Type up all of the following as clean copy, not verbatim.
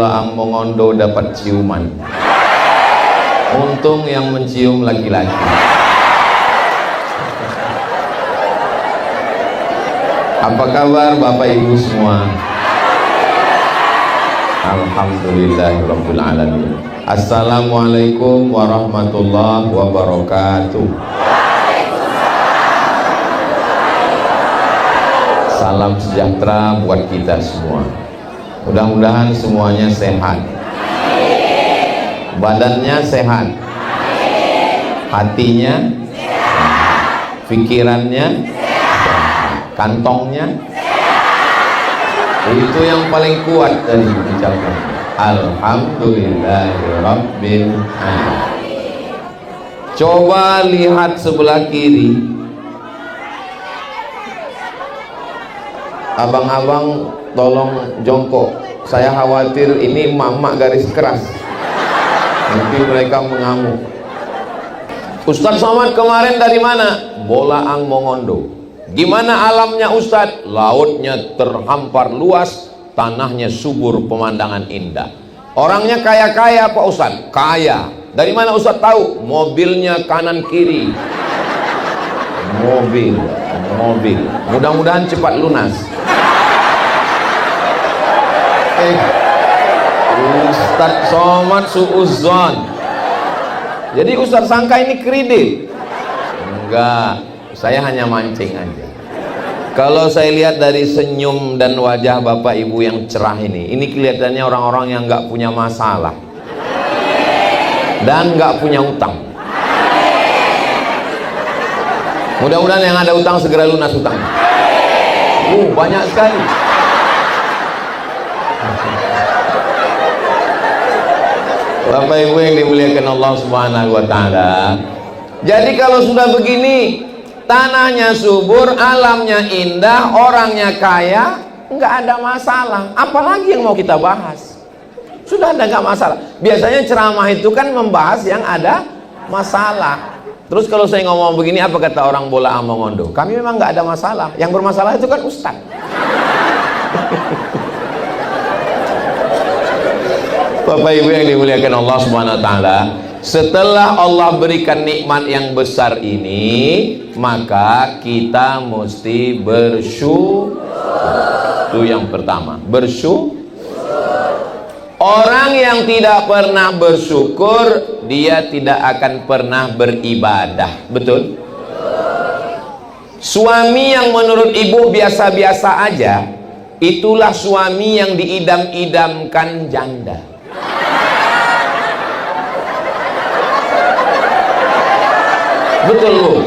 Bolaang Mongondo dapat ciuman. Untung yang mencium laki-laki. Apa kabar Bapak Ibu semua? Alhamdulillahirabbil alamin. Assalamualaikum warahmatullahi wabarakatuh. Salam sejahtera buat kita semua. Mudah-mudahan semuanya sehat. Badannya sehat. Hatinya sehat. Pikirannya sehat. Kantongnya sehat. Itu yang paling kuat dari ucapan Alhamdulillahirabbil alamin. Coba lihat sebelah kiri. Abang-abang tolong jongkok, saya khawatir ini mama garis keras, nanti mereka mengamuk. Ustadz Somad kemarin dari mana? Bolaang Mongondo. Gimana alamnya Ustadz? Lautnya terhampar luas, tanahnya subur, pemandangan indah. Orangnya kaya-kaya Pak Ustadz? Kaya. Dari mana Ustadz tahu? Mobilnya kanan kiri. Mobil. Mudah-mudahan cepat lunas. Ustadz Somad suudzon. Jadi Ustadz sangka ini kredit. Enggak, saya hanya mancing aja. Kalau saya lihat dari senyum dan wajah Bapak Ibu yang cerah ini kelihatannya orang-orang yang nggak punya masalah dan nggak punya utang. Mudah-mudahan yang ada utang segera lunas utang. Banyak sekali. Bapak Ibu yang dimuliakan Allah Subhanahu wa taala. Jadi kalau sudah begini, tanahnya subur, alamnya indah, orangnya kaya, nggak ada masalah. Apalagi yang mau kita bahas? Sudah ada nggak masalah. Biasanya ceramah itu kan membahas yang ada masalah. Terus kalau saya ngomong begini, apa kata orang Bolaang Mongondo? Kami memang nggak ada masalah. Yang bermasalah itu kan Ustadz. Bapak Ibu yang dimuliakan Allah Subhanahu wa taala, setelah Allah berikan nikmat yang besar ini, maka kita mesti bersyukur. Itu yang pertama, bersyukur. Orang yang tidak pernah bersyukur, dia tidak akan pernah beribadah. Betul? Suami yang menurut ibu biasa-biasa aja, itulah suami yang diidam-idamkan janda. Betul Bu.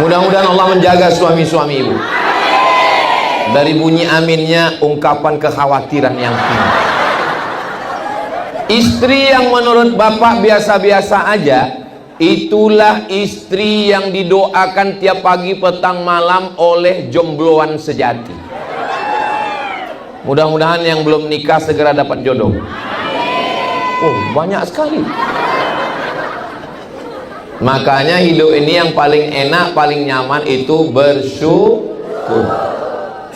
Mudah-mudahan Allah menjaga suami-suami ibu. Dari bunyi aminnya ungkapan kekhawatiran yang tinggi. Istri yang menurut bapak biasa-biasa aja, itulah istri yang didoakan tiap pagi petang malam oleh jombloan sejati. Mudah-mudahan yang belum nikah segera dapat jodoh. Banyak sekali. Makanya hidup ini yang paling enak, paling nyaman itu bersyukur.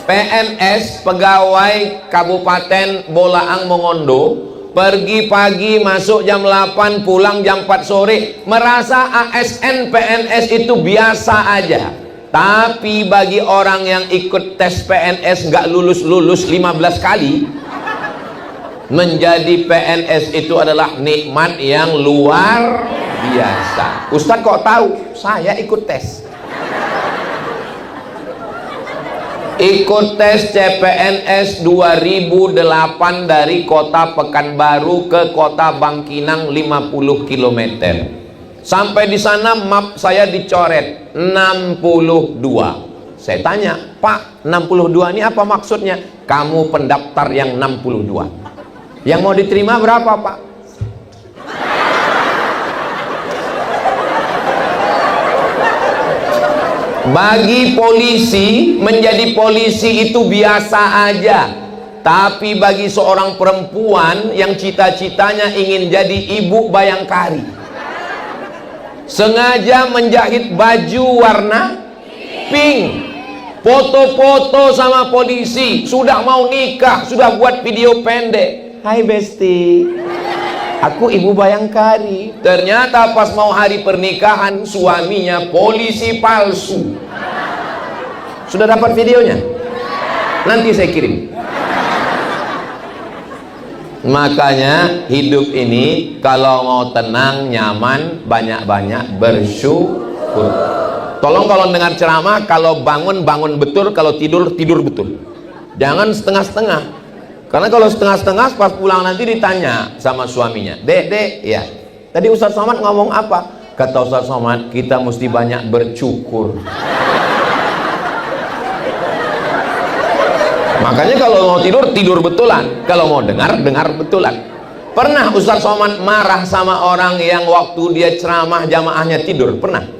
PNS, pegawai Kabupaten Bolaang Mongondo, pergi pagi masuk jam 8, pulang jam 4 sore, merasa ASN PNS itu biasa aja. Tapi bagi orang yang ikut tes PNS nggak lulus-lulus 15 kali, menjadi PNS itu adalah nikmat yang luar biasa. Ustadz kok tahu? Saya ikut tes. Ikut tes CPNS 2008 dari kota Pekanbaru ke kota Bangkinang 50 km. Sampai di sana map saya dicoret 62. Saya tanya, Pak, 62 ini apa maksudnya? Kamu pendaftar yang 62. Yang mau diterima berapa, Pak? Bagi polisi, menjadi polisi itu biasa aja. Tapi bagi seorang perempuan yang cita-citanya ingin jadi ibu bayangkari, sengaja menjahit baju warna pink, foto-foto sama polisi, sudah mau nikah, sudah buat video pendek. Hai Besti, aku Ibu Bayangkari. Ternyata pas mau hari pernikahan, suaminya polisi palsu. Sudah dapat videonya? Nanti saya kirim. Makanya hidup ini kalau mau tenang, nyaman, banyak-banyak bersyukur. Tolong kalau dengar ceramah, kalau bangun, bangun betul, kalau tidur, tidur betul. Jangan setengah-setengah. Karena kalau setengah-setengah pas pulang nanti ditanya sama suaminya, Dek, ya tadi Ustaz Somad ngomong apa? Kata Ustaz Somad, kita mesti banyak bersyukur. Makanya kalau mau tidur, tidur betulan. Kalau mau dengar, dengar betulan. Pernah Ustaz Somad marah sama orang yang waktu dia ceramah jamaahnya tidur? Pernah?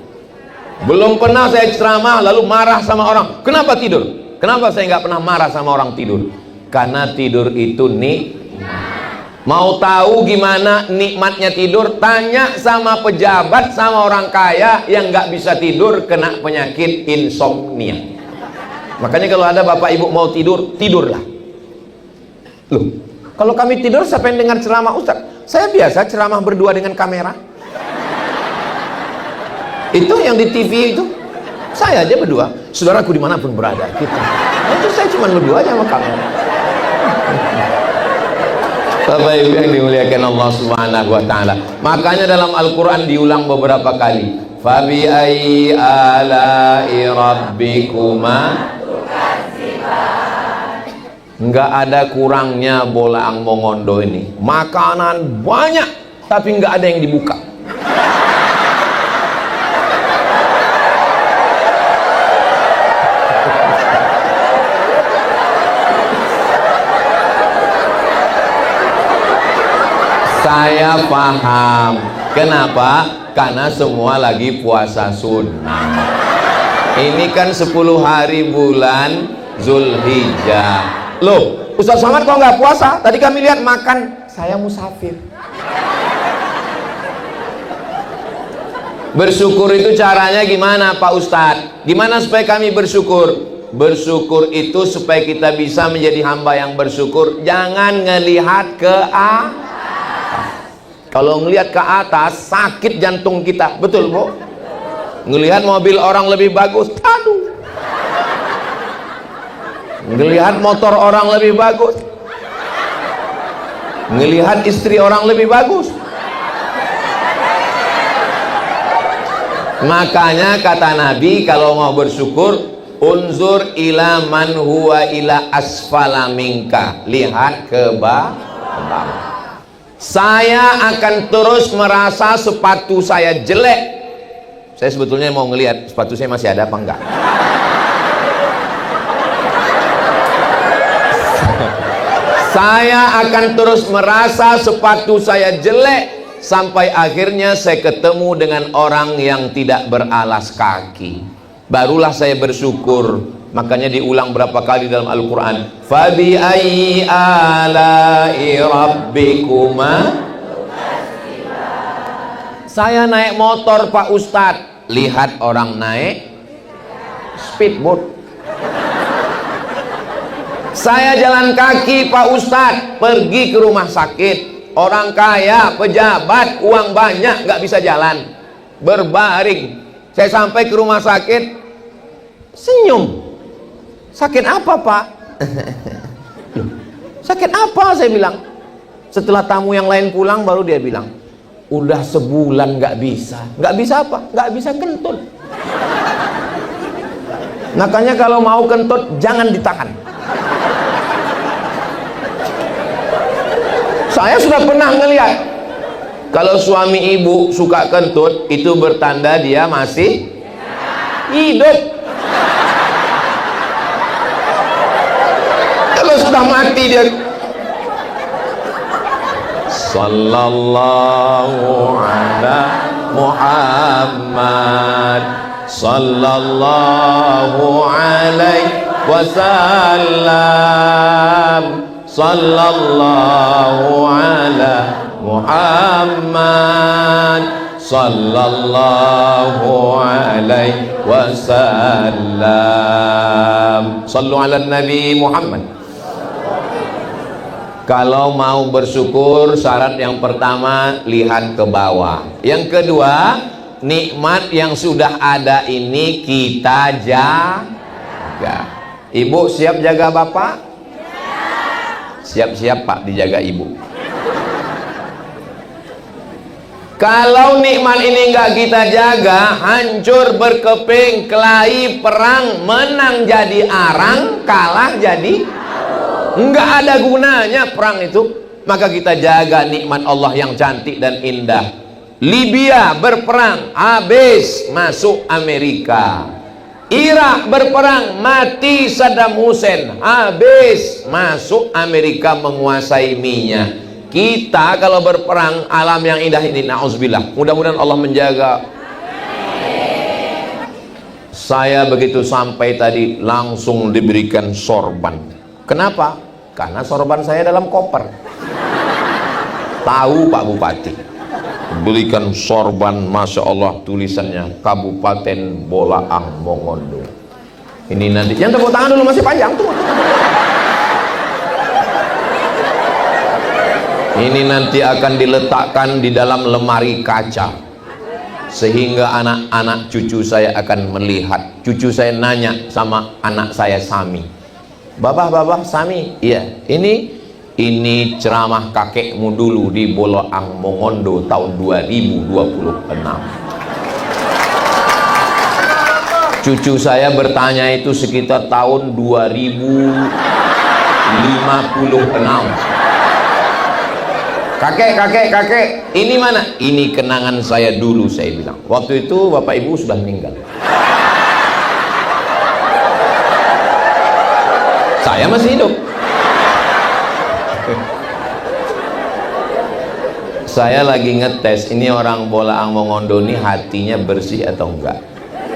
Belum pernah saya ceramah lalu marah sama orang. Kenapa tidur? Kenapa saya nggak pernah marah sama orang tidur? Karena tidur itu mau tahu gimana nikmatnya tidur? Tanya sama pejabat, sama orang kaya yang nggak bisa tidur, kena penyakit insomnia. Makanya kalau ada bapak ibu mau tidur, tidurlah. Loh, kalau kami tidur siapa yang dengar ceramah Ustaz? Saya biasa ceramah berdua dengan kamera. Itu yang di TV itu, saya aja berdua. Saudaraku dimanapun berada, kita. Itu saya cuma berdua aja sama kamera. Bapak ibu yang dimuliakan Allah Subhanahu wa Ta'ala. Makanya dalam Al-Quran diulang beberapa kali. Fabi ayyi ala'i rabbikuma. Nggak ada kurangnya Bolaang Mongondo ini. Makanan banyak, tapi nggak ada yang dibuka. Saya paham. Kenapa? Karena semua lagi puasa sunnah. Ini kan 10 hari bulan Zulhijjah. Loh, Ustaz Somad kok nggak puasa? Tadi kami lihat makan. Saya musafir. Bersyukur itu caranya gimana Pak Ustadz? Gimana supaya kami bersyukur? Bersyukur itu supaya kita bisa menjadi hamba yang bersyukur. Jangan ngelihat ke atas. Kalau ngelihat ke atas sakit jantung kita. Betul Bu? Ngelihat mobil orang lebih bagus, aduh. Ngelihat motor orang lebih bagus, ngelihat istri orang lebih bagus. Makanya kata Nabi kalau mau bersyukur, unzur ila man huwa ila asfala minka. Lihat ke bawah. Saya akan terus merasa sepatu saya jelek. Saya sebetulnya mau ngelihat sepatu saya masih ada apa enggak. Saya akan terus merasa sepatu saya jelek sampai akhirnya saya ketemu dengan orang yang tidak beralas kaki. Barulah saya bersyukur. Makanya diulang berapa kali dalam Al-Quran. Fabi ayyi ala'i rabbikuma. Saya naik motor Pak Ustadz, lihat orang naik speedboat. Saya jalan kaki Pak Ustadz, pergi ke rumah sakit. Orang kaya, pejabat, uang banyak, nggak bisa jalan, berbaring. Saya sampai ke rumah sakit, senyum. Sakit apa Pak? Sakit apa? Saya bilang. Setelah tamu yang lain pulang, baru dia bilang, udah sebulan nggak bisa. Nggak bisa apa? Nggak bisa kentut. Makanya kalau mau kentut, jangan ditahan. Saya sudah pernah ngelihat kalau suami ibu suka kentut, itu bertanda dia masih hidup. Kalau sudah mati dia. Sallallahu ala Muhammad, sallallahu alaihi wasallam. Sallallahu ala Muhammad, sallallahu alaihi wasallam. Sallu ala Nabi Muhammad. Kalau mau bersyukur, syarat yang pertama lihat ke bawah. Yang kedua, nikmat yang sudah ada ini kita jaga. Ibu siap jaga bapak? Siap-siap pak dijaga ibu. Kalau nikmat ini nggak kita jaga, hancur berkeping, kelahi, perang, menang jadi arang, kalah jadi nggak ada gunanya perang itu. Maka kita jaga nikmat Allah yang cantik dan indah. Libya berperang, habis masuk Amerika. Irak berperang, mati Saddam Hussein, habis masuk Amerika menguasai minyak. Kita kalau berperang alam yang indah ini, na'udzubillah, mudah-mudahan Allah menjaga. Saya begitu sampai tadi langsung diberikan sorban. Kenapa? Karena sorban saya dalam koper. Tahu Pak Bupati, belikan sorban, Masya Allah, tulisannya Kabupaten Bolaang Mongondo. Ini nanti, yang tepuk tangan dulu, masih panjang tuh. Ini nanti akan diletakkan di dalam lemari kaca, sehingga anak-anak cucu saya akan melihat. Cucu saya nanya sama anak saya Sami, Babah Sami, iya, ini ceramah kakekmu dulu di Bolaang Mongondo tahun 2026. Cucu saya bertanya itu sekitar tahun 2056. Kakek, ini mana? Ini kenangan saya dulu, saya bilang. Waktu itu bapak ibu sudah meninggal. Saya masih hidup. Saya lagi ngetes, ini orang Bolaang Mongondo ini hatinya bersih atau enggak.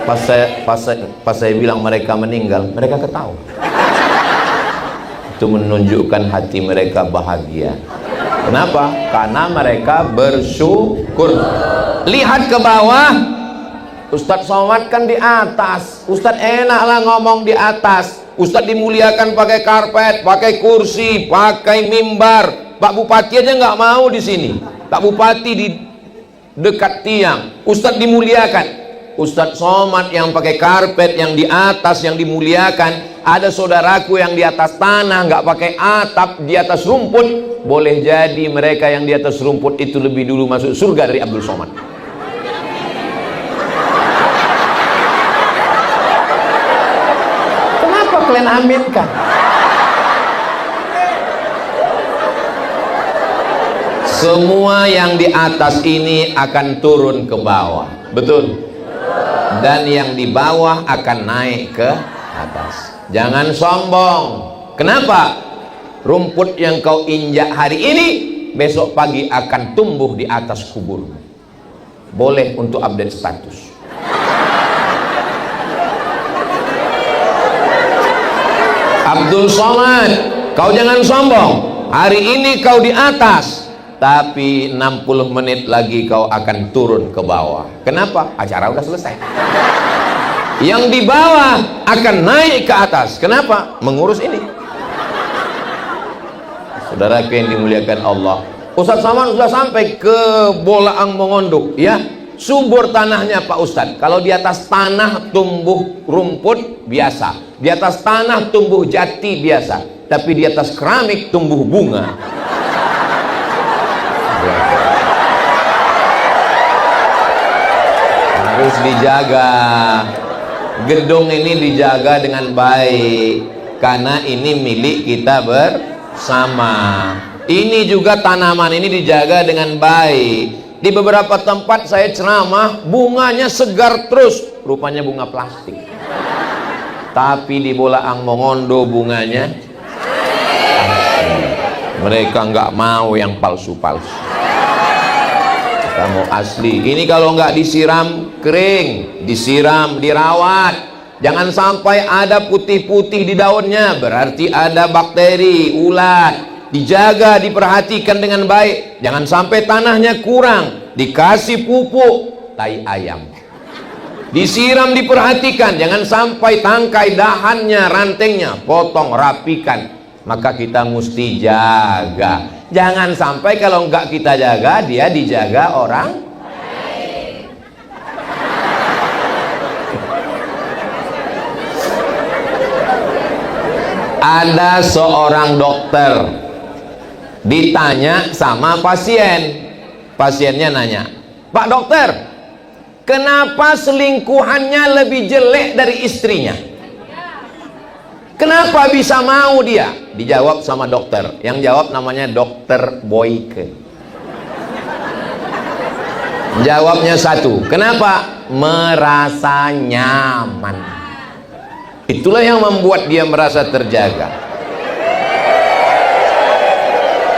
Pas saya bilang mereka meninggal, mereka ketawa. Itu menunjukkan hati mereka bahagia. Kenapa? Karena mereka bersyukur. Lihat ke bawah, Ustadz Somad kan di atas. Ustadz enak lah ngomong di atas. Ustadz dimuliakan pakai karpet, pakai kursi, pakai mimbar. Pak Bupati aja nggak mau di sini. Pak Bupati di dekat tiang. Ustadz dimuliakan. Ustadz Somad yang pakai karpet, yang di atas, yang dimuliakan. Ada saudaraku yang di atas tanah, nggak pakai atap, di atas rumput. Boleh jadi mereka yang di atas rumput itu lebih dulu masuk surga dari Abdul Somad. Kenapa kalian aminkan? Semua yang di atas ini akan turun ke bawah, betul? Dan yang di bawah akan naik ke atas. Jangan sombong. Kenapa? Rumput yang kau injak hari ini, besok pagi akan tumbuh di atas kuburmu. Boleh untuk update status. Abdul Somad, kau jangan sombong. Hari ini kau di atas, tapi 60 menit lagi kau akan turun ke bawah. Kenapa? Acara udah selesai. Yang di bawah akan naik ke atas. Kenapa? Mengurus ini. Saudaraku yang dimuliakan Allah, Ustadz Saman sudah sampai ke Bolaang Mongondo, ya. Subur tanahnya Pak Ustadz. Kalau di atas tanah tumbuh rumput biasa, di atas tanah tumbuh jati biasa, tapi di atas keramik tumbuh bunga. Harus dijaga. Gedung ini dijaga dengan baik, karena ini milik kita bersama. Ini juga tanaman ini dijaga dengan baik. Di beberapa tempat saya ceramah, bunganya segar terus, rupanya bunga plastik. Tapi di Bolaang Mongondo bunganya mereka nggak mau yang palsu-palsu. Kamu asli. Ini kalau nggak disiram kering, disiram, dirawat. Jangan sampai ada putih-putih di daunnya, berarti ada bakteri, ulat. dijaga, diperhatikan dengan baik. Jangan sampai tanahnya kurang, dikasih pupuk tai ayam, disiram, diperhatikan. Jangan sampai tangkai, dahannya, rantengnya potong, rapikan. Maka kita mesti jaga. Jangan sampai kalau enggak kita jaga, dia dijaga orang. Ada seorang dokter ditanya sama pasien. Pasiennya nanya, "Pak dokter, kenapa selingkuhannya lebih jelek dari istrinya? Kenapa bisa mau dia?" Dijawab sama dokter. Yang jawab namanya Dokter Boyke. Jawabnya satu, kenapa? Merasa nyaman. Itulah yang membuat dia merasa terjaga.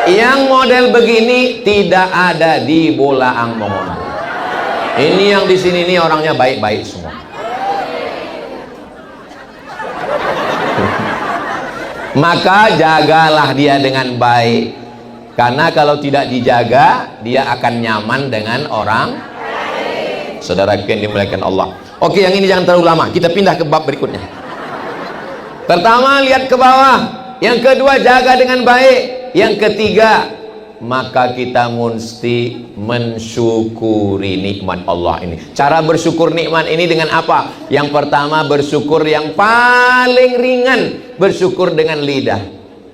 Yang model begini tidak ada di Bolaang Mongondo. Ini yang di sini nih orangnya baik-baik semua. Maka jagalah dia dengan baik. Karena kalau tidak dijaga, dia akan nyaman dengan orang. Saudara yang dimuliakan Allah. Oke, yang ini jangan terlalu lama. Kita pindah ke bab berikutnya. Pertama, lihat ke bawah. Yang kedua, jaga dengan baik. Yang ketiga, maka kita mesti mensyukuri nikmat Allah ini. Cara bersyukur nikmat ini dengan apa? Yang pertama, bersyukur yang paling ringan, bersyukur dengan lidah.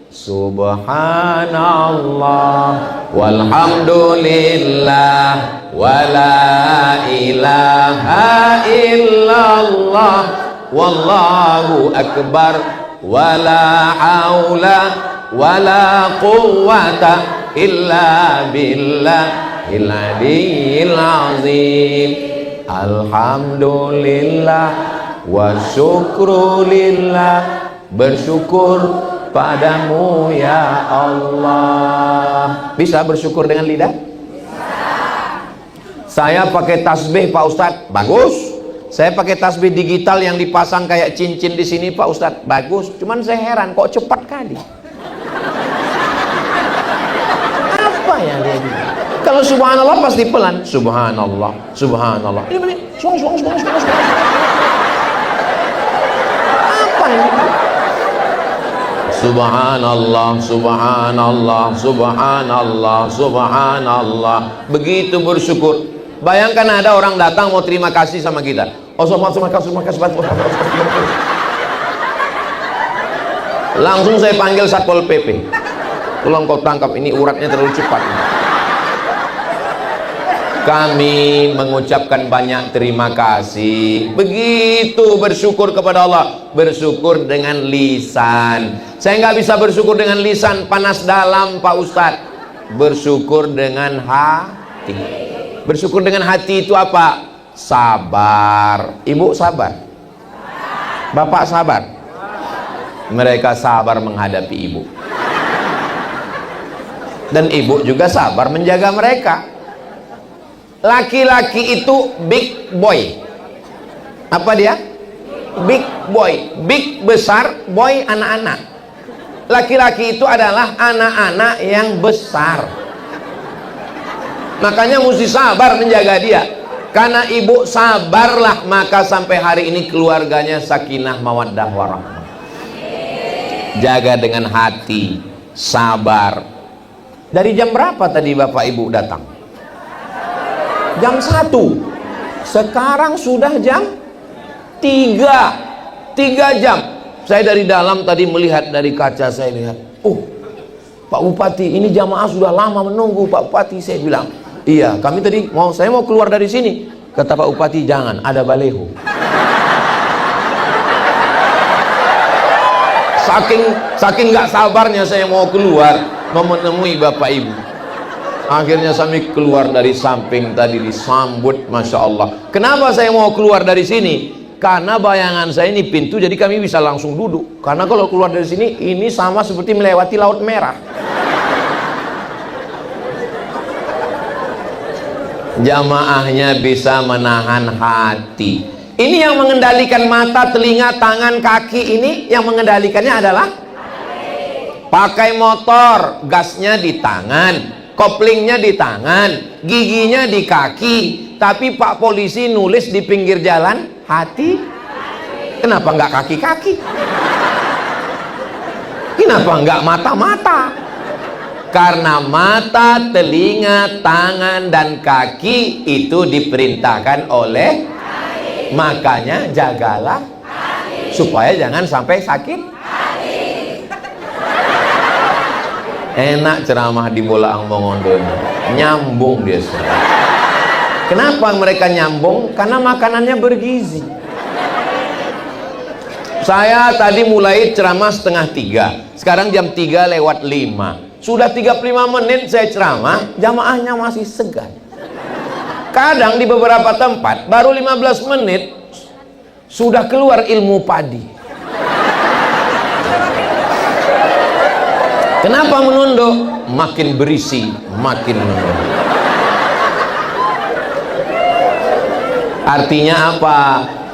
Subhanallah walhamdulillah wala ilaha illallah wallahu akbar wala haula wala quwwata illa billahil aliyyil azim. Alhamdulillah wa syukrulillah, bersyukur padamu ya Allah. Bisa bersyukur dengan lidah? Saya pakai tasbih Pak Ustadz, bagus. Saya pakai tasbih digital yang dipasang kayak cincin di sini Pak Ustadz, bagus. Cuman saya heran kok cepat kali. Apa ya dia ini? Kalau subhanallah pasti pelan. Subhanallah, subhanallah. Ini benar. Subhanallah. Apa ini? Subhanallah, subhanallah, subhanallah, subhanallah. Begitu bersyukur. Bayangkan ada orang datang mau terima kasih sama kita. Oh, terima kasih. Langsung saya panggil Satpol PP. Tolong kau tangkap, ini uratnya terlalu cepat. Kami mengucapkan banyak terima kasih. Begitu bersyukur kepada Allah. Bersyukur dengan lisan. Saya nggak bisa bersyukur dengan lisan, panas dalam Pak Ustadz. Bersyukur dengan hati. Bersyukur dengan hati itu apa? Sabar. Ibu sabar? Bapak sabar? Mereka sabar menghadapi ibu. Dan ibu juga sabar menjaga mereka. Laki-laki itu big boy. Apa dia? Big boy. Big besar, boy anak-anak. Laki-laki itu adalah anak-anak yang besar. Makanya mesti sabar menjaga dia. Karena ibu sabarlah, maka sampai hari ini keluarganya sakinah mawaddah warahmah. Jaga dengan hati, sabar. Dari jam berapa tadi Bapak Ibu datang? Jam 1. Sekarang sudah jam 3. 3 jam. Saya dari dalam tadi melihat, dari kaca saya lihat, oh Pak Bupati, ini jamaah sudah lama menunggu Pak Bupati. Saya bilang, iya, kami tadi saya mau keluar dari sini. Kata Pak Bupati, jangan, ada baleho. Saking nggak sabarnya saya mau keluar, mau menemui Bapak Ibu. Akhirnya kami keluar dari samping tadi, disambut, Masya Allah. Kenapa saya mau keluar dari sini? Karena bayangan saya ini pintu, jadi kami bisa langsung duduk. Karena kalau keluar dari sini, ini sama seperti melewati Laut Merah. Jamaahnya bisa menahan hati. Ini yang mengendalikan mata, telinga, tangan, kaki, ini yang mengendalikannya adalah pakai motor, gasnya di tangan, koplingnya di tangan, giginya di kaki, tapi Pak polisi nulis di pinggir jalan hati. Kenapa nggak kaki-kaki? Kenapa nggak mata-mata? Karena mata, telinga, tangan, dan kaki itu diperintahkan oleh, makanya jagalah supaya jangan sampai sakit. Enak ceramah di Bolaang Mongondo, nyambung dia semua. Kenapa mereka nyambung? Karena makanannya bergizi. Saya tadi mulai ceramah 2:30, sekarang jam 3:05. Sudah 35 menit saya ceramah, jamaahnya masih segan. Kadang di beberapa tempat baru 15 menit sudah keluar ilmu padi. Kenapa menunduk? Makin berisi, makin menunduk. Artinya apa?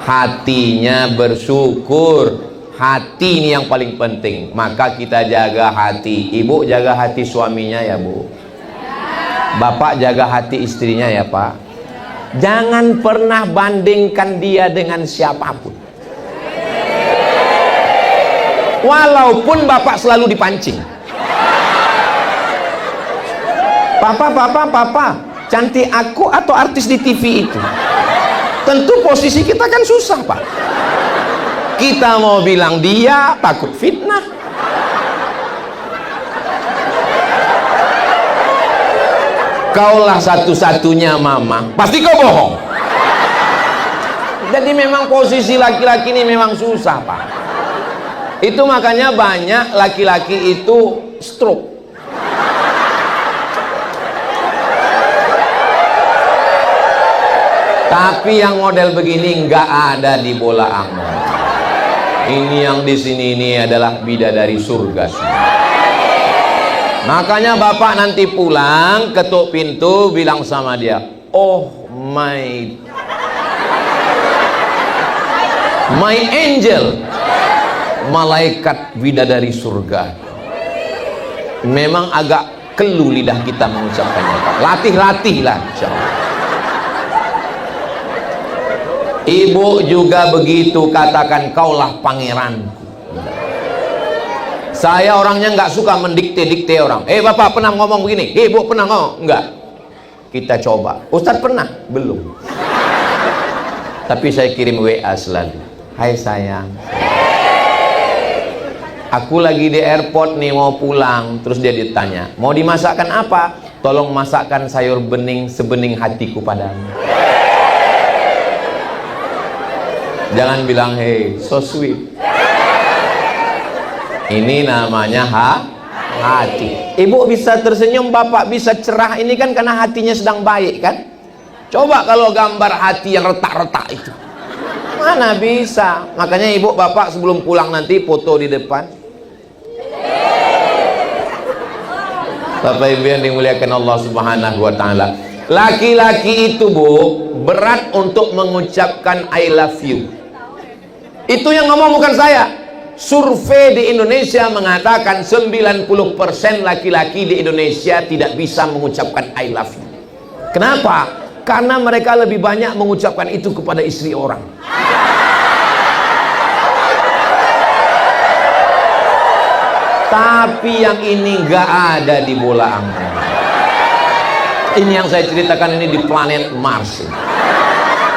Hatinya bersyukur. Hati ini yang paling penting. Maka kita jaga hati. Ibu jaga hati suaminya ya Bu. Bapak jaga hati istrinya ya Pak. Jangan pernah bandingkan dia dengan siapapun. Walaupun Bapak selalu dipancing. Papa, cantik aku atau artis di TV itu? Tentu posisi kita kan susah Pak. Kita mau bilang dia, takut fitnah. Kaulah satu-satunya mama, pasti kau bohong. Jadi memang posisi laki-laki ini memang susah Pak. Itu makanya banyak laki-laki itu stroke. Tapi yang model begini nggak ada di Bolaang. Ini yang di sini ini adalah bidadari surga. Makanya Bapak nanti pulang ketuk pintu bilang sama dia, oh my angel, malaikat bidadari surga. Memang agak kelu lidah kita mengucapkannya Pak. Latih-latihlah insyaallah. Ibu juga begitu, katakan kaulah pangeranku. Saya orangnya nggak suka mendikte-dikte orang. Bapak pernah ngomong begini, Bu pernah ngomong? Enggak. Kita coba. Ustadz pernah? Belum. Tapi saya kirim WA selalu. Hai sayang, aku lagi di airport nih mau pulang. Terus dia ditanya, mau dimasakkan apa? Tolong masakkan sayur bening sebening hatiku padamu. Jangan bilang hey, so sweet. Ini namanya hati. Ibu bisa tersenyum, bapak bisa cerah. Ini kan karena hatinya sedang baik kan. Coba kalau gambar hati yang retak-retak itu, mana bisa. Makanya ibu bapak sebelum pulang nanti foto di depan. Bapak ibu yang dimuliakan Allah subhanahu wa ta'ala, laki-laki itu Bu berat untuk mengucapkan I love you. Itu yang ngomong bukan saya. Survei di Indonesia mengatakan 90% laki-laki di Indonesia tidak bisa mengucapkan I love you. Kenapa? Karena mereka lebih banyak mengucapkan itu kepada istri orang. Tapi yang ini nggak ada di Bolaang. Ini yang saya ceritakan ini di planet Mars,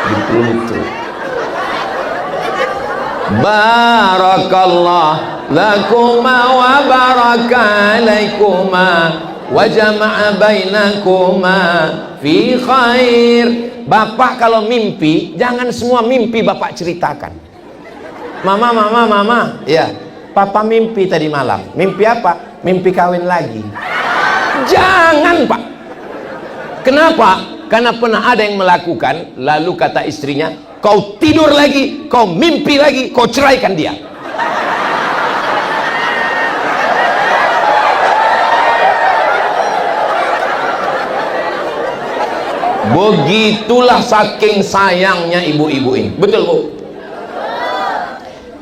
di Pluto. Barakallah lakuma wa baraka alaikuma wa jama'a bainakuma fi khair. Bapak kalau mimpi jangan semua mimpi bapak ceritakan. Mama, ya papa mimpi tadi malam. Mimpi apa? Mimpi kawin lagi. Jangan Pak. Kenapa? Karena pernah ada yang melakukan, lalu kata istrinya, kau tidur lagi, kau mimpi lagi, kau ceraikan dia. Begitulah saking sayangnya ibu-ibu ini. Betul Bu?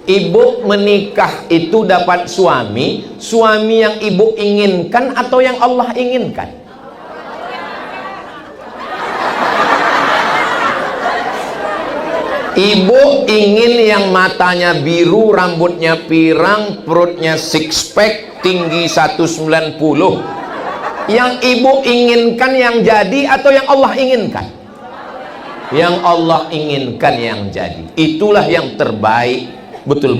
Ibu menikah itu dapat suami, suami yang ibu inginkan atau yang Allah inginkan? Ibu ingin yang matanya biru, rambutnya pirang, perutnya six pack, tinggi 190. Yang ibu inginkan yang jadi atau yang Allah inginkan? Yang Allah inginkan yang jadi. Itulah yang terbaik. Betul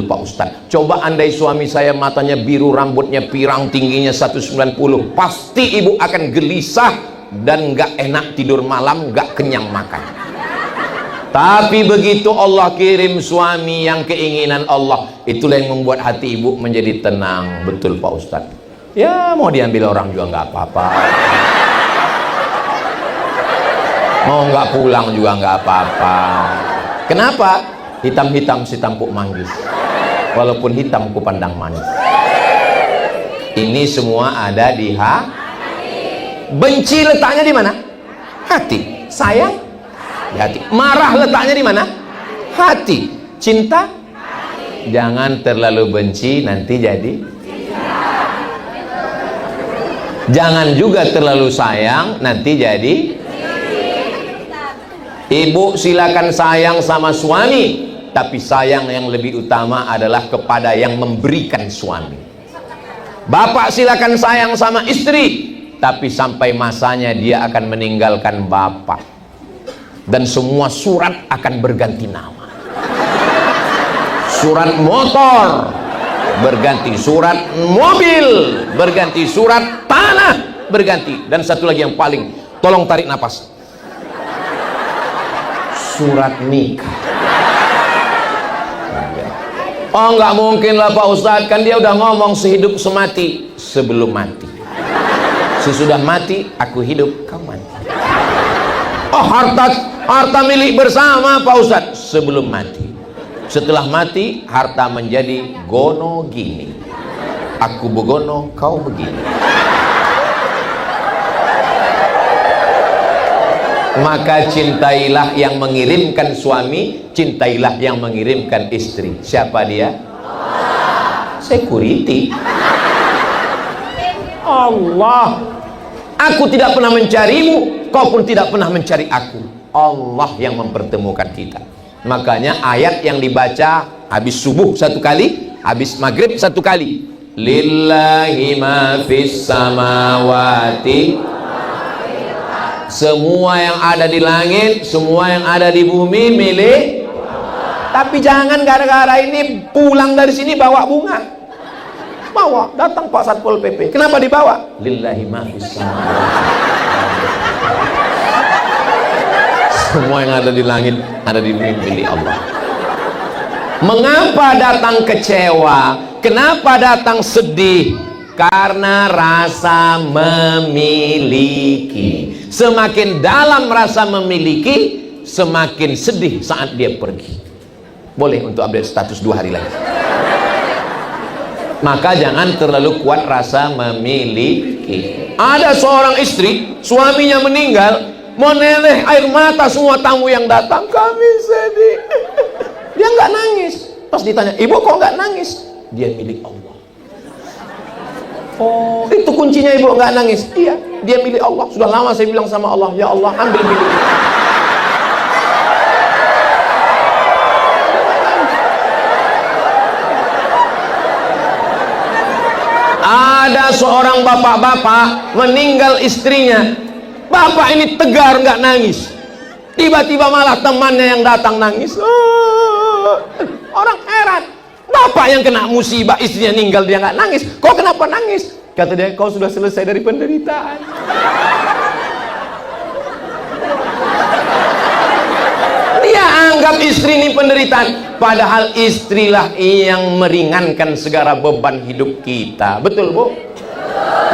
Pak Ustadz. Coba andai suami saya matanya biru, rambutnya pirang, tingginya 190, pasti ibu akan gelisah dan gak enak tidur malam, gak kenyang makan. Tapi begitu Allah kirim suami yang keinginan Allah, itulah yang membuat hati ibu menjadi tenang. Betul Pak Ustadz. Ya mau diambil orang juga nggak apa-apa, mau nggak pulang juga nggak apa-apa. Kenapa? Hitam-hitam si tampuk manggis, walaupun hitam ku pandang manis. Ini semua ada di hati. Benci letaknya di mana? Hati. Sayang di hati. Marah letaknya di mana? Hati. Cinta? Jangan terlalu benci, nanti jadi. Jangan juga terlalu sayang, nanti jadi. Ibu silakan sayang sama suami, tapi sayang yang lebih utama adalah kepada yang memberikan suami. Bapak silakan sayang sama istri, tapi sampai masanya dia akan meninggalkan bapak, dan semua surat akan berganti nama. Surat motor berganti surat mobil, berganti surat tanah berganti, dan satu lagi yang paling, tolong tarik napas, surat nikah. Oh nggak mungkin lah Pak Ustadz, kan dia udah ngomong sehidup semati. Sebelum mati, sesudah mati aku hidup, kau mati. Oh harta milik bersama Pak Ustadz. Sebelum mati. Setelah mati harta menjadi gono gini, aku begono kau begini. Maka cintailah yang mengirimkan suami, cintailah yang mengirimkan istri. Siapa dia? Security. Allah. Aku tidak pernah mencarimu, kau pun tidak pernah mencari aku. Allah yang mempertemukan kita. Makanya ayat yang dibaca habis subuh satu kali, habis maghrib satu kali. Lillahi ma fis samawati, semua yang ada di langit, semua yang ada di bumi milik. Tapi jangan gara-gara ini pulang dari sini bawa bunga. Bawa, datang Pak Satpol PP. Kenapa dibawa? Lillahi ma fis samawati. Semua yang ada di langit, ada di bumi milik Allah. Mengapa datang kecewa? Kenapa datang sedih? Karena rasa memiliki. Semakin dalam rasa memiliki, semakin sedih saat dia pergi. Boleh untuk update status 2 hari lagi. Maka jangan terlalu kuat rasa memiliki. Ada seorang istri, suaminya meninggal, meneleh air mata semua tamu yang datang. Kami sedih. Dia nggak nangis. Pas ditanya, ibu kok nggak nangis? Dia milik Allah. Oh, itu kuncinya ibu nggak nangis. Iya, dia milik Allah. Sudah lama saya bilang sama Allah, ya Allah ambil milik. Ada seorang bapak-bapak meninggal istrinya. Bapak ini tegar nggak nangis. Tiba-tiba malah temannya yang datang nangis. Orang heran. Bapak yang kena musibah, istrinya meninggal, dia nggak nangis. Kok kenapa nangis? Kata dia, kau sudah selesai dari penderitaan. Dia anggap istri ini penderitaan, padahal istrilah yang meringankan segala beban hidup kita. Betul Bu?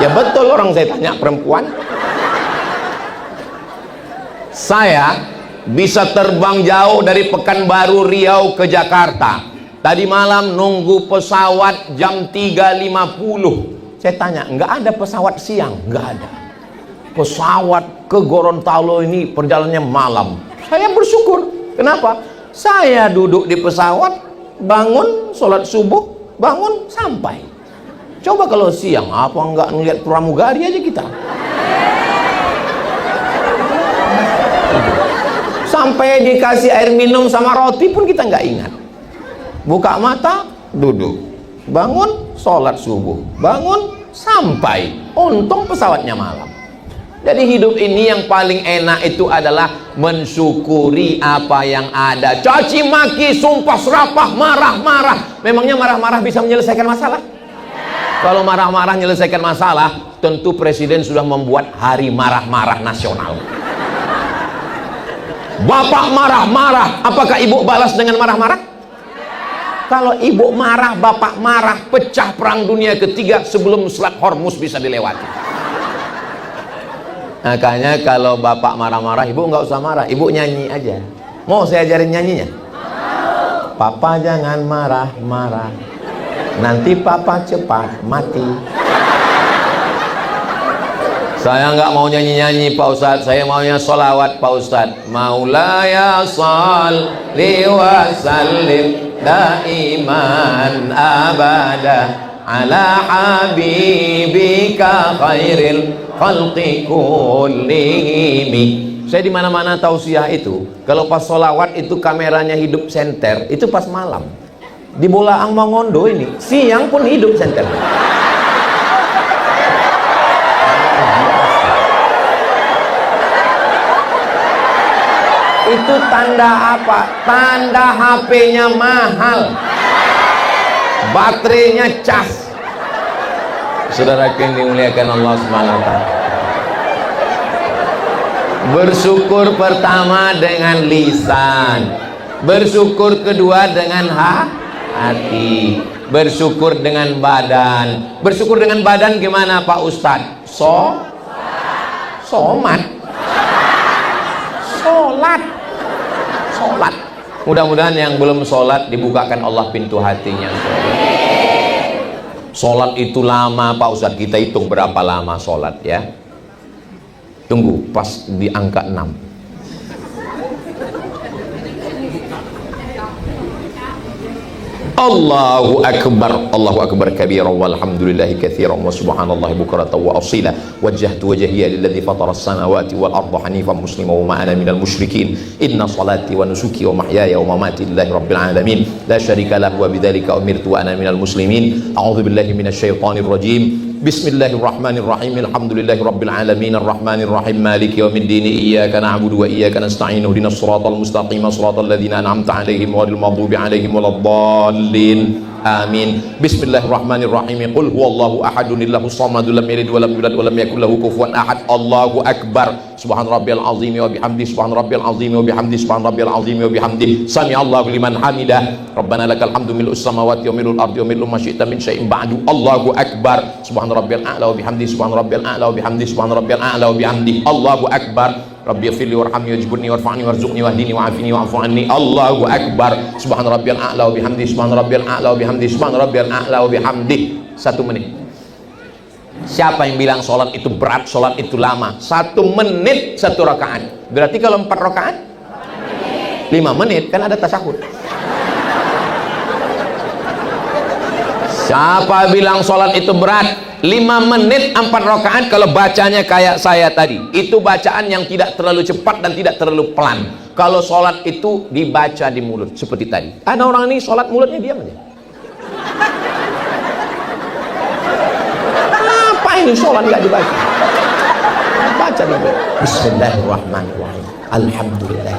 Ya betul, orang saya tanya perempuan. Saya bisa terbang jauh dari Pekanbaru Riau ke Jakarta. Tadi malam nunggu pesawat jam 3.50. Saya tanya, nggak ada pesawat siang? Nggak ada. Pesawat ke Gorontalo ini perjalanannya malam. Saya bersyukur. Kenapa? Saya duduk di pesawat, bangun, sholat subuh, bangun, sampai. Coba kalau siang, apa enggak ngeliat pramugari aja kita? Sampai dikasih air minum sama roti pun kita nggak ingat. Buka mata, duduk, bangun, sholat subuh, bangun, sampai. Untung pesawatnya malam. Jadi hidup ini yang paling enak itu adalah mensyukuri apa yang ada. Caci maki, sumpah serapah, marah-marah. Memangnya marah-marah bisa menyelesaikan masalah? Kalau marah-marah menyelesaikan masalah, tentu presiden sudah membuat hari marah-marah nasional. Bapak marah-marah, apakah ibu balas dengan marah-marah? Kalau ibu marah, bapak marah, pecah perang dunia ketiga sebelum Selat Hormuz bisa dilewati. Makanya kalau bapak marah-marah, ibu nggak usah marah, ibu nyanyi aja. Mau saya ajarin nyanyinya? Papa jangan marah-marah, nanti papa cepat mati. Saya nggak mau nyanyi-nyanyi Pak Ustadz, saya maunya sholawat Pak Ustadz. Maulaya sholli wa sallim daiman abada ala habibika khairil khalqi kullihim. Saya di mana-mana tausiah itu, kalau pas sholawat itu kameranya hidup senter, itu pas malam. Di Bolaang Mongondo ini, siang pun hidup senter. Itu tanda apa? Tanda HP-nya mahal, baterainya cas. Saudara yang dimuliakan Allah Subhanahu wa Ta'ala, bersyukur pertama dengan lisan, bersyukur kedua dengan hati, bersyukur dengan badan. Bersyukur dengan badan gimana Pak Ustadz? Somat, sholat. Mudah-mudahan yang belum sholat dibukakan Allah pintu hatinya. Sholat itu lama Pak Ustadz, kita hitung berapa lama sholat ya. Tunggu pas di angka 6. Allahu akbar kabira walhamdulillahi katsiran wa subhanallahi bukratan wa asila. Wajjahtu wajhiya lilladzi fatara as-samawati wal arda hanifan musliman wa ma ana minal musyrikin. Inna salati wa nusuki wa mahyaya wa mamati lillahi rabbil alamin la syarika lahu wa bidzalika umirtu wa ana minal muslimin. A'udzu billahi minasy syaithanir rajim. Bismillahirrahmanirrahim. Alhamdulillahi rabbil alamin arrahmanir rahim maliki yaumiddin. Iyyaka na'budu wa iyyaka nasta'in. Ihdinas siratal mustaqim siratal ladzina an'amta 'alaihim ghairil maghdubi 'alaihim waladdallin. Amin. Bismillahirrahmanirrahim. Qul huwallahu ahadun illahus samad lam yalid wa lam yulad wa lam yakul lahu kufuwan ahad. Allahu akbar. Subhan rabbiyal azim wa bihamdi subhan rabbiyal azim wa bihamdi subhan rabbiyal azim wa bihamdi. Sami'allahu liman hamidah. Rabbana lakal hamdu mil'us samawati wa mil'ul ardi wa mil'u ma syi'ta min syai'in ba'du. Allahu akbar. Subhan rabbiyal a'la wa bihamdi subhan rabbiyal a'la wa bihamdi subhan rabbiyal a'la wa bihamdi. Allahu akbar. Rabbi ighfirli warhamni wajburni warfa'ni warzuqni wahdini wa'afini wa'fu anni. Allahu akbar. Subhan rabbiyal a'la wa bihamdi subhan rabbiyal a'la wa bihamdi subhan rabbiyal a'la wa bihamdi. 1 menit. Siapa yang bilang sholat itu berat, sholat itu lama? 1 menit 1 rakaat. Berarti kalau 4 rakaat 5 menit, kan ada tasyahud. Siapa bilang sholat itu berat? 5 menit 4 rakaat kalau bacanya kayak saya tadi. Itu bacaan yang tidak terlalu cepat dan tidak terlalu pelan. Kalau sholat itu dibaca di mulut seperti tadi. Ada orang ini sholat mulutnya diam aja. Apa ini sholat nggak dibaca? Baca dulu. Bismillahirrahmanirrahim. Alhamdulillah.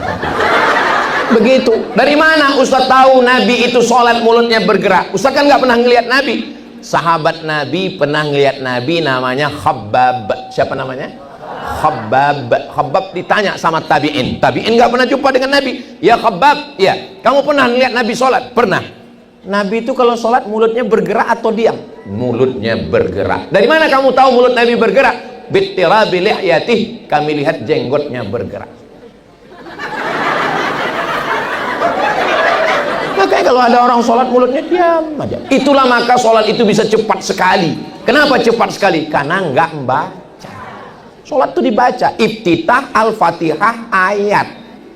Begitu. Dari mana Ustaz tahu Nabi itu sholat mulutnya bergerak? Ustaz kan nggak pernah ngelihat Nabi. Sahabat Nabi pernah ngelihat Nabi, namanya Khabbab. Siapa namanya? Khabbab. Khabbab ditanya sama tabi'in. Tabi'in nggak pernah jumpa dengan Nabi. Ya Khabbab, ya kamu pernah ngelihat Nabi sholat? Pernah. Nabi itu kalau sholat mulutnya bergerak atau diam? Mulutnya bergerak. Dari mana kamu tahu mulut Nabi bergerak? Bittirabi lihyatih, kami lihat jenggotnya bergerak. Makanya kalau ada orang sholat mulutnya diam aja. Itulah maka sholat itu bisa cepat sekali. Kenapa cepat sekali? Karena nggak membaca. Sholat itu dibaca. Iftitah al-fatihah ayat.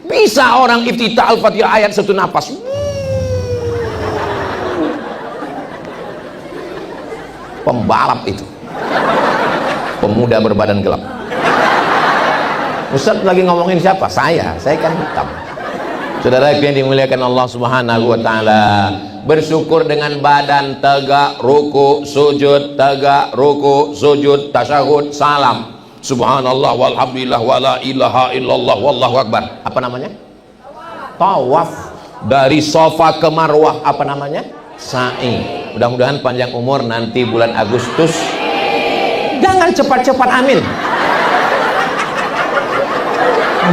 Bisa orang iftitah al-fatihah ayat 1 nafas. pembalap itu, pemuda berbadan gelap. Ustaz lagi ngomongin siapa? Saya kan hitam. Saudara yang dimuliakan Allah Subhanahu wa taala, bersyukur dengan badan tegak, ruku, sujud, tegak, ruku, sujud, tasyahud, salam. Subhanallah walhamdulillah wala ilaha illallah wallahu akbar. Apa namanya? Tawaf. Dari Safa ke Marwah, apa namanya? Sa'i. Mudah-mudahan panjang umur nanti bulan Agustus. Jangan cepat-cepat, amin.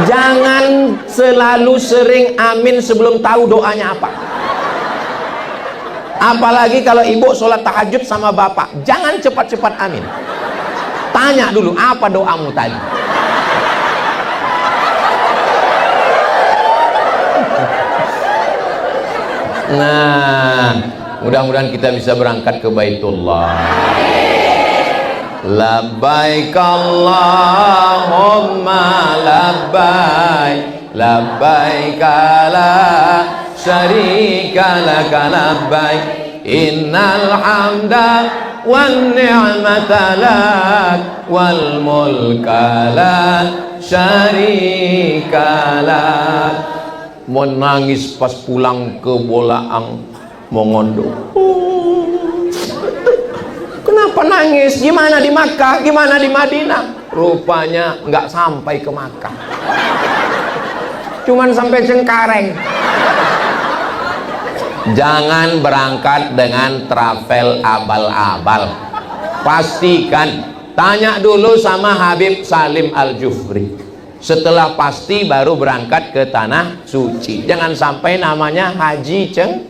Jangan selalu sering amin sebelum tahu doanya apa. Apalagi kalau ibu sholat tahajud sama bapak, jangan cepat-cepat amin. Tanya dulu, apa doamu tadi? Nah, mudah-mudahan kita bisa berangkat ke Baitullah. Labbaik Allahumma labbaik, labbaik la syarika laka labbaik, innal hamda wan ni'mata lak wal mulka la syarika lak. Mau nangis pas pulang ke Bolaang Mongondo. Kenapa nangis? Gimana di Makkah? Gimana di Madinah? Rupanya nggak sampai ke Makkah, cuman sampai Cengkareng. Jangan berangkat dengan travel abal-abal. Pastikan, tanya dulu sama Habib Salim Al-Jufri. Setelah pasti baru berangkat ke tanah suci. Jangan sampai namanya Haji Ceng.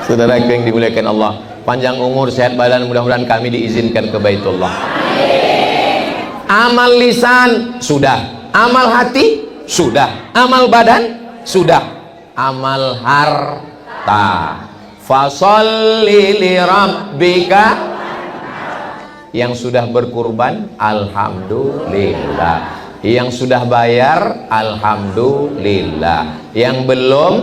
Saudara yang dimuliakan Allah, panjang umur, sehat badan, mudah-mudahan kami diizinkan ke Baitullah. Amal lisan sudah, amal hati sudah, amal badan sudah, amal harta. Fasholli li rabbika. Yang sudah berkurban, alhamdulillah. Yang sudah bayar, alhamdulillah. Yang belum,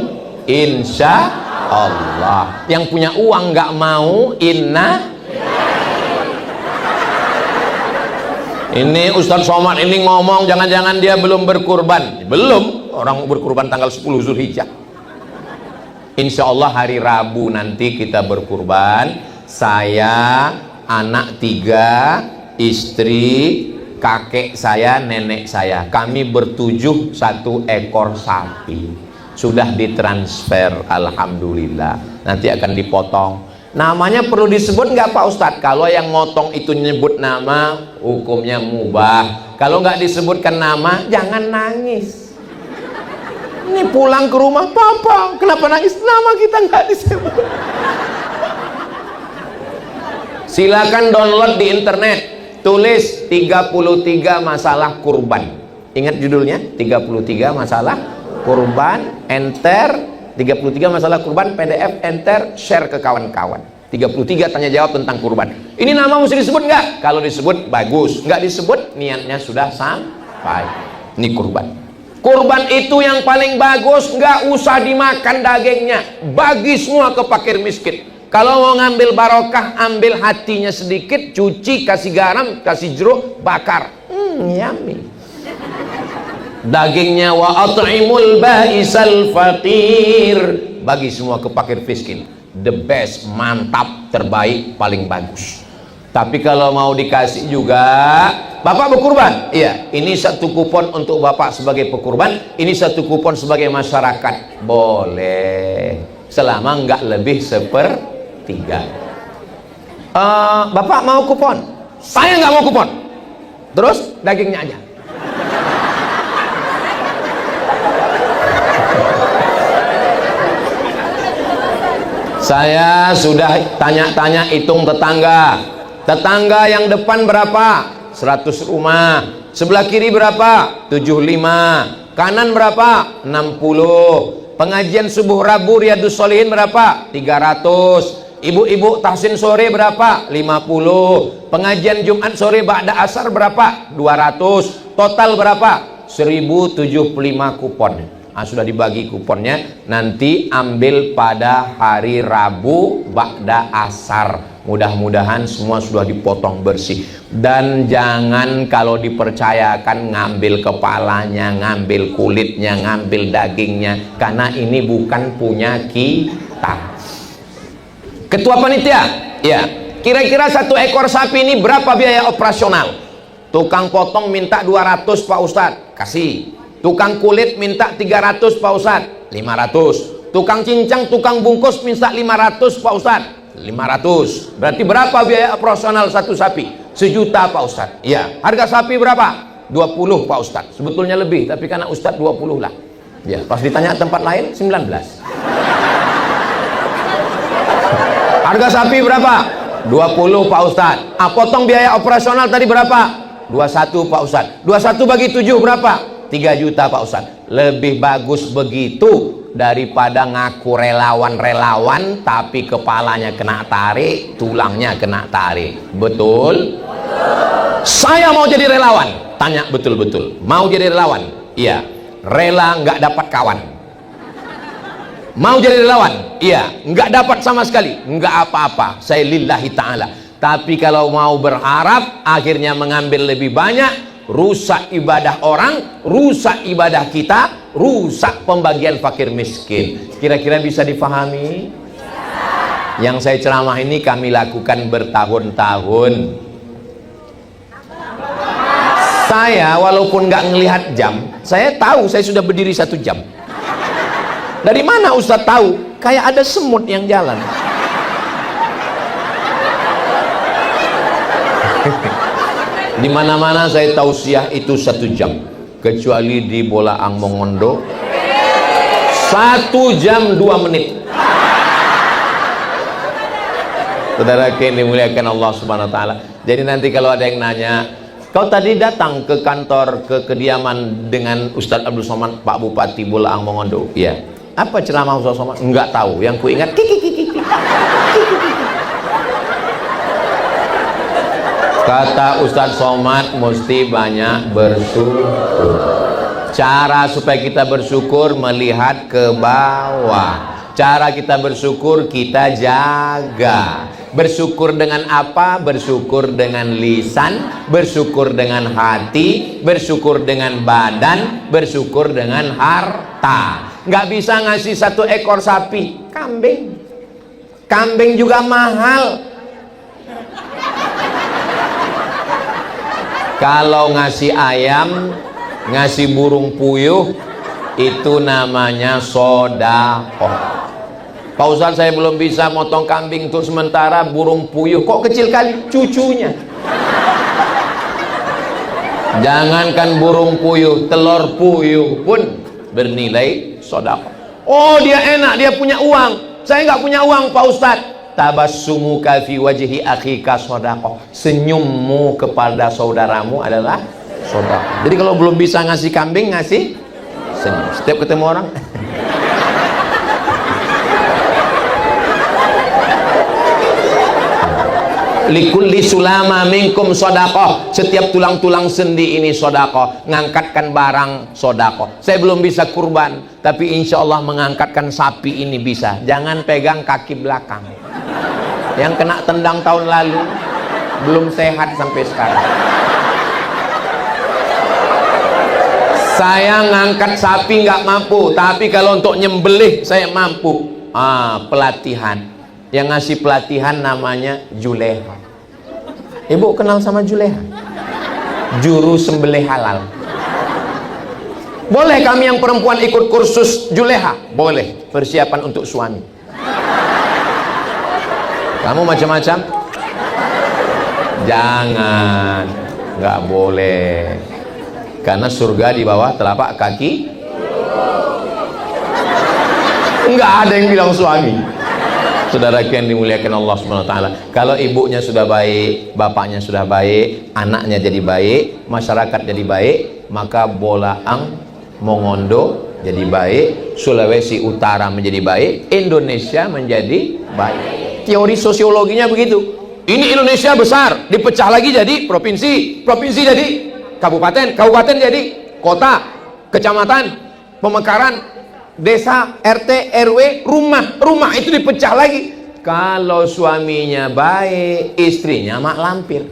insya Allah. Yang punya uang nggak mau, inna. Ini Ustadz Somad ini ngomong jangan-jangan dia belum berkurban. Belum, orang berkurban tanggal 10 Zulhijjah. Insya Allah hari Rabu nanti kita berkurban. Saya, anak 3, istri, kakek saya, nenek saya, kami bertujuh 1 ekor sapi. Sudah ditransfer, alhamdulillah. Nanti akan dipotong. Namanya perlu disebut nggak Pak Ustadz? Kalau yang motong itu nyebut nama, hukumnya mubah. Kalau nggak disebutkan nama, jangan nangis. Ini pulang ke rumah, Papa, kenapa nangis? Nama kita nggak disebut. Silakan download di internet, tulis 33 masalah kurban. Ingat judulnya, 33 masalah kurban, enter 33 masalah kurban, PDF, enter, share ke kawan-kawan. 33 tanya jawab tentang kurban. Ini nama mesti disebut nggak? Kalau disebut bagus, nggak disebut niatnya sudah sampai. Ini kurban. Kurban itu yang paling bagus, nggak usah dimakan dagingnya, bagi semua ke fakir miskin. Kalau mau ngambil barokah, ambil hatinya sedikit, cuci, kasih garam, kasih jeruk, bakar. Yummy. Dagingnya wa at'imul ba'isal faqir, bagi semua ke fakir miskin. The best, mantap, terbaik, paling bagus. Tapi kalau mau dikasih juga, Bapak berkurban? Iya, ini 1 kupon untuk Bapak sebagai pekurban, ini 1 kupon sebagai masyarakat. Boleh, selama nggak lebih 1/3. Bapak mau kupon? Saya nggak mau kupon. Terus dagingnya aja. Saya sudah tanya-tanya, hitung tetangga. Tetangga yang depan berapa? 100 rumah. Sebelah kiri berapa? 75. Kanan berapa? 60. Pengajian subuh Rabu Riyadus Shalihin berapa? 300. Ibu-ibu tahsin sore berapa? 50. Pengajian Jumat sore ba'da asar berapa? 200. Total berapa? 1075 kupon. sudah dibagi kuponnya, nanti ambil pada hari Rabu ba'da asar. Mudah-mudahan semua sudah dipotong bersih. Dan jangan kalau dipercayakan ngambil kepalanya, ngambil kulitnya, ngambil dagingnya, karena ini bukan punya kita. Ketua panitia, ya, kira-kira 1 ekor sapi ini berapa biaya operasional? Tukang potong minta 200 Pak Ustadz, kasih. Tukang kulit minta 300 Pak Ustadz, 500. Tukang cincang, tukang bungkus minta 500 Pak Ustadz, 500. Berarti berapa biaya operasional satu sapi? 1 juta Pak Ustadz. Ya, harga sapi berapa? 20 Pak Ustadz. Sebetulnya lebih, tapi karena Ustadz 20 lah. Ya, pas ditanya tempat lain 19. Harga sapi berapa? 20 Pak Ustadz. Potong biaya operasional tadi berapa? 21 Pak Ustadz. 21 bagi 7 berapa? 3 juta Pak Ustadz. Lebih bagus begitu daripada ngaku relawan-relawan tapi kepalanya kena tarik, tulangnya kena tarik. Betul? Saya mau jadi relawan. Tanya betul-betul. Mau jadi relawan? Iya. Rela nggak dapat kawan. Mau jadi relawan? Iya. Nggak dapat sama sekali. Nggak apa-apa. Saya lillahi ta'ala. Tapi kalau mau berharap akhirnya mengambil lebih banyak, rusak ibadah orang, rusak ibadah kita, rusak pembagian fakir miskin. Kira-kira bisa difahami? Yang saya ceramah ini kami lakukan bertahun-tahun. Saya walaupun nggak ngelihat jam, saya tahu saya sudah berdiri 1 jam. Dari mana Ustadz tahu? Kayak ada semut yang jalan. Di mana-mana saya tausiah itu 1 jam, kecuali di Bolaang Mongondo 1 jam 2 menit. Saudara yang dimuliakan Allah Subhanahu wa taala. Jadi nanti kalau ada yang nanya, kau tadi datang ke kantor, ke kediaman dengan Ustadz Abdul Somad, Pak Bupati Bolaang Mongondo. Iya. Apa ceramah Ustadz Somad? Enggak tahu. Yang ku ingat kata Ustadz Somad, mesti banyak bersyukur. Cara supaya kita bersyukur melihat ke bawah. Cara kita bersyukur kita jaga. Bersyukur dengan apa? Bersyukur dengan lisan, bersyukur dengan hati, bersyukur dengan badan, bersyukur dengan harta. Nggak bisa ngasih 1 ekor sapi, kambing. Kambing juga mahal. Kalau ngasih ayam, ngasih burung puyuh, itu namanya sedekah. Pak Ustadz, saya belum bisa motong kambing untuk sementara. Burung puyuh kok kecil kali, cucunya. Jangankan burung puyuh, telur puyuh pun bernilai sedekah. Oh, dia enak, dia punya uang. Saya nggak punya uang Pak Ustadz. Tabassumuka fi wajhi akhika sedekah. Senyummu kepada saudaramu adalah sedekah. Jadi kalau belum bisa ngasih kambing, ngasih senyum. Setiap ketemu orang, likulli sulama minkum sedekah. Setiap tulang-tulang sendi ini sedekah. Ngangkatkan barang sedekah. Saya belum bisa kurban, tapi insya Allah mengangkatkan sapi ini bisa. Jangan pegang kaki belakang. Yang kena tendang tahun lalu belum sehat sampai sekarang. Saya ngangkat sapi nggak mampu, tapi kalau untuk nyembelih saya mampu. Pelatihan. Yang ngasih pelatihan namanya Juleha. Ibu kenal sama Juleha? Juru sembelih halal. Boleh kami yang perempuan ikut kursus Juleha? Boleh. Persiapan untuk suami. Kamu macam-macam? Jangan, nggak boleh. Karena surga di bawah telapak kaki. Nggak ada yang bilang suami. Saudara yang dimuliakan Allah Subhanahu wa taala. Kalau ibunya sudah baik, bapaknya sudah baik, anaknya jadi baik, masyarakat jadi baik, maka Bolaang Mongondo jadi baik, Sulawesi Utara menjadi baik, Indonesia menjadi baik. Teori sosiologinya begitu. Ini Indonesia besar, dipecah lagi jadi provinsi, provinsi jadi kabupaten, kabupaten jadi kota, kecamatan, pemekaran, desa, RT, RW, rumah itu dipecah lagi. Kalau suaminya baik, istrinya mak lampir.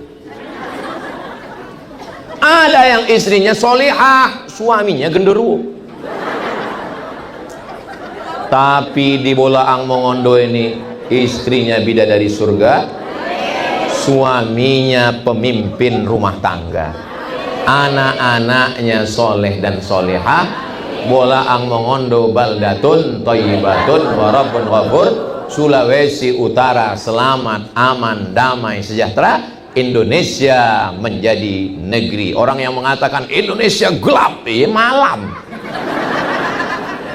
Ada yang istrinya solihah, suaminya genderuwo. Tapi di Bolaang Mongondo ini, istrinya bidadari surga, suaminya pemimpin rumah tangga, anak-anaknya soleh dan solehah. Bolaang Mongondo baldatun thayyibatun wa rabbun ghafur. Sulawesi Utara selamat, aman, damai, sejahtera. Indonesia menjadi negeri. Orang yang mengatakan Indonesia gelap, malam.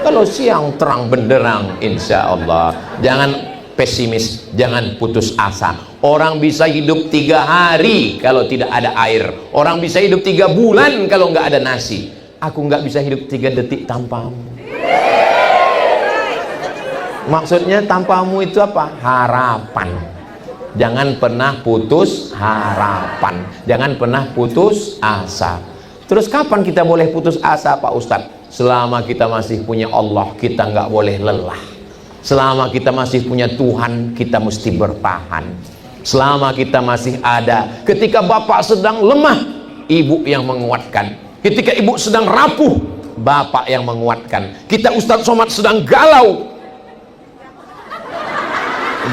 Kalau siang terang benderang, insya Allah. Jangan pesimis, jangan putus asa. Orang bisa hidup 3 hari kalau tidak ada air. Orang bisa hidup 3 bulan kalau nggak ada nasi. Aku nggak bisa hidup 3 detik tanpamu. Maksudnya tanpamu itu apa? Harapan. Jangan pernah putus harapan. Jangan pernah putus asa. Terus kapan kita boleh putus asa, Pak Ustadz? Selama kita masih punya Allah, kita nggak boleh lelah. Selama kita masih punya Tuhan, kita mesti bertahan. Selama kita masih ada. Ketika bapak sedang lemah, ibu yang menguatkan. Ketika ibu sedang rapuh, bapak yang menguatkan. Kita Ustadz Somad sedang galau,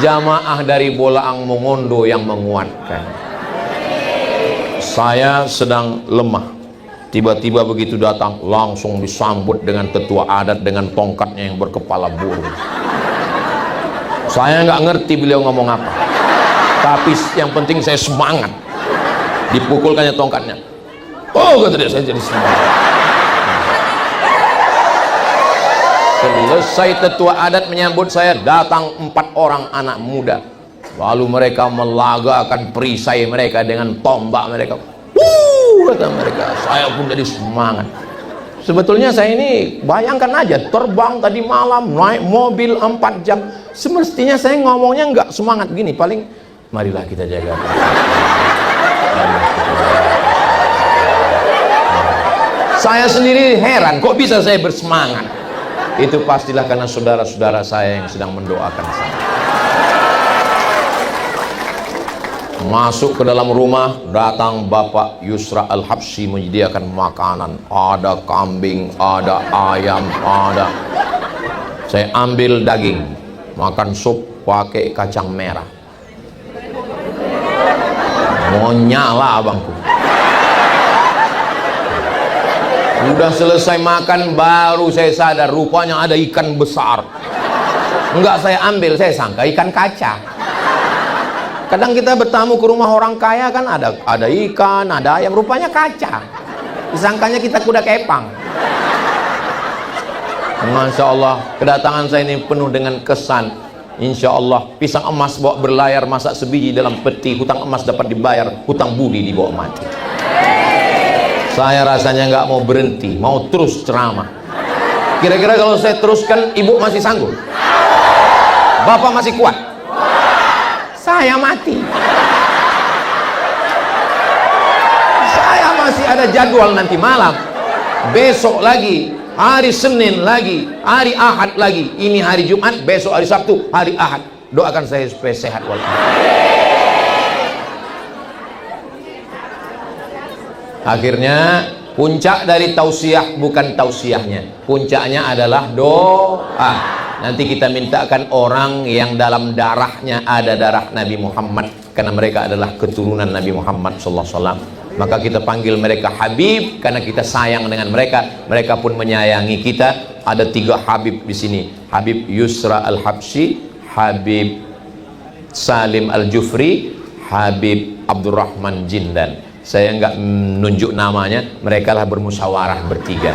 jamaah dari Bolaang Mongondo yang menguatkan. Saya sedang lemah, tiba-tiba begitu datang, langsung disambut dengan tetua adat dengan tongkatnya yang berkepala burung. Saya nggak ngerti beliau ngomong apa, tapi yang penting saya semangat. Dipukulkannya tongkatnya, oh kata dia, saya jadi semangat. Selesai tetua adat menyambut saya, datang 4 orang anak muda. Lalu mereka melagakan perisai mereka dengan tombak mereka. Kata mereka, saya pun jadi semangat. Sebetulnya saya ini, bayangkan aja, terbang tadi malam, naik mobil 4 jam. Semestinya saya ngomongnya nggak semangat gini, paling marilah kita jaga. Saya sendiri heran, kok bisa saya bersemangat? Itu pastilah karena saudara-saudara saya yang sedang mendoakan saya. Masuk ke dalam rumah, datang Bapak Yusra Al-Habsyi menyediakan makanan. Ada kambing, ada ayam, ada. Saya ambil daging, makan sup pakai kacang merah. Mau nyala abangku. Udah selesai makan, baru saya sadar rupanya ada ikan besar. Enggak saya ambil, saya sangka ikan kaca. Kadang kita bertamu ke rumah orang kaya kan ada ikan, ada ayam, rupanya kaca. Disangkanya kita kuda kepang. Masya Allah, kedatangan saya ini penuh dengan kesan. Insya Allah, pisang emas bawa berlayar, masak sebiji dalam peti. Hutang emas dapat dibayar, hutang budi dibawa mati. Saya rasanya nggak mau berhenti, mau terus ceramah. Kira-kira kalau saya teruskan, ibu masih sanggup? Bapak masih kuat? Saya mati. Saya masih ada jadwal nanti malam, besok lagi, hari Senin lagi, hari Ahad lagi. Ini hari Jumat, besok hari Sabtu, hari Ahad. Doakan saya supaya sehat walafiat. Akhirnya puncak dari tausiah bukan tausiahnya, puncaknya adalah doa. Nanti kita mintakan orang yang dalam darahnya ada darah Nabi Muhammad, karena mereka adalah keturunan Nabi Muhammad SAW. Maka kita panggil mereka Habib karena kita sayang dengan mereka. Mereka pun menyayangi kita. Ada 3 Habib di sini: Habib Yusra Al-Habsyi, Habib Salim Al-Jufri, Habib Abdurrahman Jindan. Saya nggak menunjuk namanya, mereka lah bermusyawarah bertiga.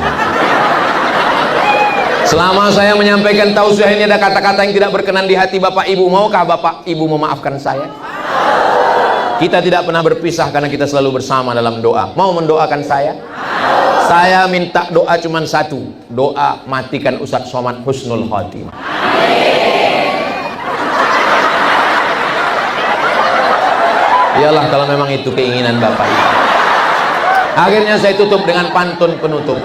Selama saya menyampaikan tausiah ini ada kata-kata yang tidak berkenan di hati Bapak Ibu, maukah Bapak Ibu memaafkan saya? Kita tidak pernah berpisah karena kita selalu bersama dalam doa. Mau mendoakan saya? Saya minta doa cuma satu, doa matikan Ustadz Somad husnul khotimah. Iyalah kalau memang itu keinginan Bapak Ibu. Akhirnya saya tutup dengan pantun penutup.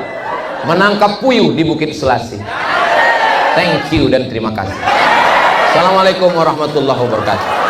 menangkap puyuh di Bukit Selasih. Thank you dan terima kasih. Assalamualaikum warahmatullahi wabarakatuh.